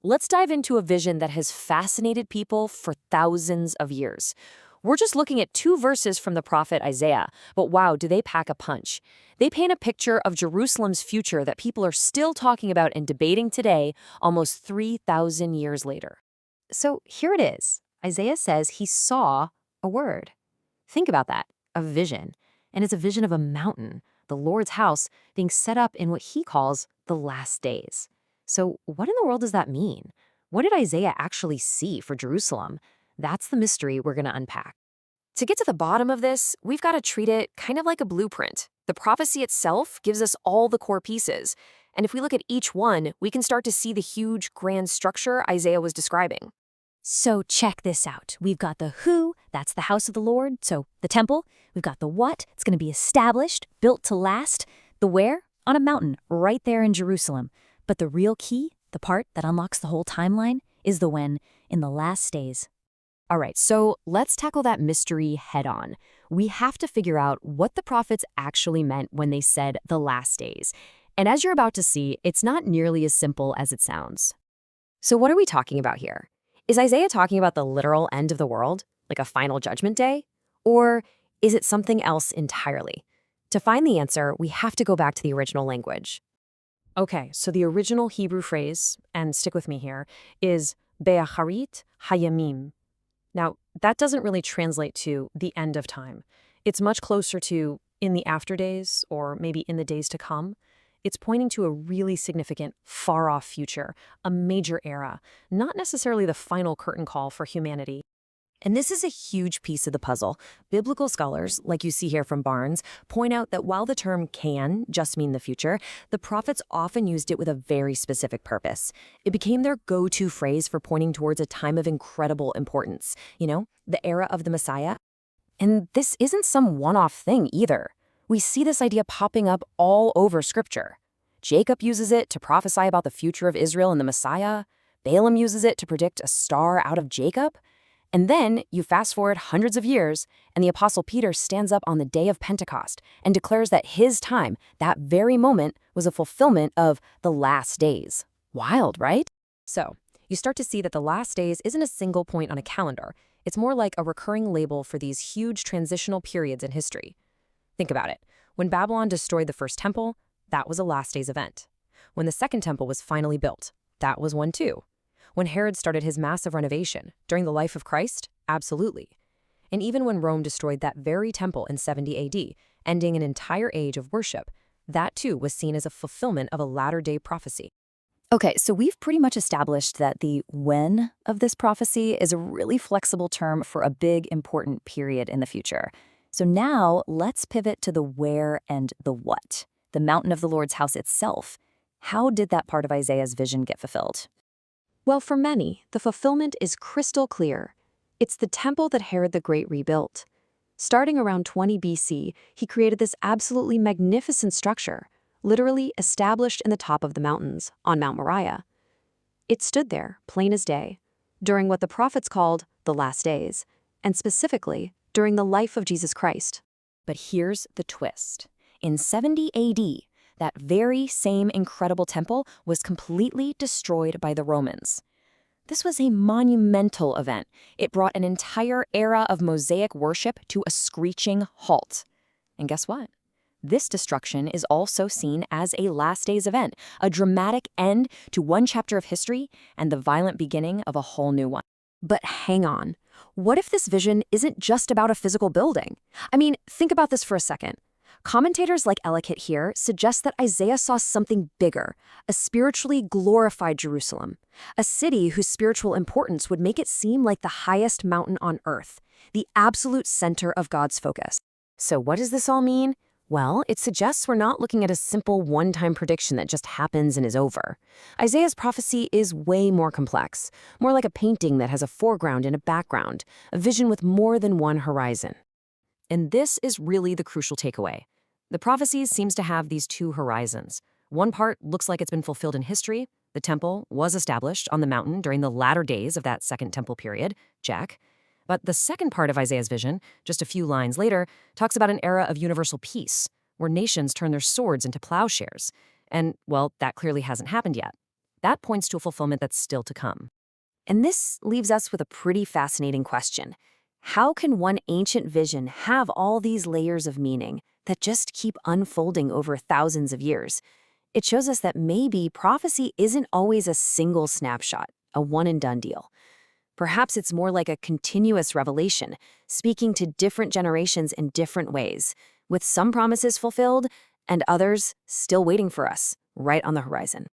Let's dive into a vision that has fascinated people for thousands of years. We're just looking at two verses from the prophet Isaiah, but wow, do they pack a punch. They paint a picture of Jerusalem's future that people are still talking about and debating today, almost 3,000 years later. So here it is. Isaiah says he saw a word. Think about that, a vision. And it's a vision of a mountain, the Lord's house, being set up in what he calls the last days. So what in the world does that mean? What did Isaiah actually see for Jerusalem? That's the mystery we're going to unpack. To get to the bottom of this, we've got to treat it kind of like a blueprint. The prophecy itself gives us all the core pieces. And if we look at each one, we can start to see the huge, grand structure Isaiah was describing. So check this out. We've got the who, that's the house of the Lord, so the temple. We've got the what, it's going to be established, built to last. The where, on a mountain, right there in Jerusalem. But the real key, the part that unlocks the whole timeline, is the when, in the last days. All right, so let's tackle that mystery head on. We have to figure out what the prophets actually meant when they said the last days. And as you're about to see, it's not nearly as simple as it sounds. So what are we talking about here? Is Isaiah talking about the literal end of the world, like a final judgment day? Or is it something else entirely? To find the answer, we have to go back to the original language. Okay, so the original Hebrew phrase, and stick with me here, is Be'acharit Hayamim. Now, that doesn't really translate to the end of time. It's much closer to in the after days, or maybe in the days to come. It's pointing to a really significant, far-off future, a major era, not necessarily the final curtain call for humanity. And this is a huge piece of the puzzle. Biblical scholars, like you see here from Barnes, point out that while the term can just mean the future, the prophets often used it with a very specific purpose. It became their go-to phrase for pointing towards a time of incredible importance, the era of the Messiah. And this isn't some one-off thing either. We see this idea popping up all over Scripture. Jacob uses it to prophesy about the future of Israel and the Messiah. Balaam uses it to predict a star out of Jacob. And then you fast forward hundreds of years, and the Apostle Peter stands up on the day of Pentecost and declares that his time, that very moment, was a fulfillment of the last days. Wild, right? So, you start to see that the last days isn't a single point on a calendar. It's more like a recurring label for these huge transitional periods in history. Think about it. When Babylon destroyed the first temple, that was a last days event. When the second temple was finally built, that was one too. When Herod started his massive renovation during the life of Christ, absolutely. And even when Rome destroyed that very temple in 70 AD, ending an entire age of worship, that too was seen as a fulfillment of a latter-day prophecy. Okay, so we've pretty much established that the when of this prophecy is a really flexible term for a big, important period in the future. So now let's pivot to the where and the what, the mountain of the Lord's house itself. How did that part of Isaiah's vision get fulfilled? Well, for many, the fulfillment is crystal clear. It's the temple that Herod the Great rebuilt. Starting around 20 BC, he created this absolutely magnificent structure, literally established in the top of the mountains, on Mount Moriah. It stood there, plain as day, during what the prophets called the last days, and specifically during the life of Jesus Christ. But here's the twist. In 70 AD, that very same incredible temple was completely destroyed by the Romans. This was a monumental event. It brought an entire era of Mosaic worship to a screeching halt. And guess what? This destruction is also seen as a last days event, a dramatic end to one chapter of history and the violent beginning of a whole new one. But hang on. What if this vision isn't just about a physical building? I mean, think about this for a second. Commentators like Ellicott here suggest that Isaiah saw something bigger, a spiritually glorified Jerusalem, a city whose spiritual importance would make it seem like the highest mountain on earth, the absolute center of God's focus. So what does this all mean? Well, it suggests we're not looking at a simple one-time prediction that just happens and is over. Isaiah's prophecy is way more complex, more like a painting that has a foreground and a background, a vision with more than one horizon. And this is really the crucial takeaway. The prophecy seems to have these two horizons. One part looks like it's been fulfilled in history. The temple was established on the mountain during the latter days of that second temple period, check. But the second part of Isaiah's vision, just a few lines later, talks about an era of universal peace, where nations turn their swords into plowshares. And, well, that clearly hasn't happened yet. That points to a fulfillment that's still to come. And this leaves us with a pretty fascinating question. How can one ancient vision have all these layers of meaning that just keep unfolding over thousands of years? It shows us that maybe prophecy isn't always a single snapshot, a one-and-done deal. Perhaps it's more like a continuous revelation, speaking to different generations in different ways, with some promises fulfilled and others still waiting for us, right on the horizon.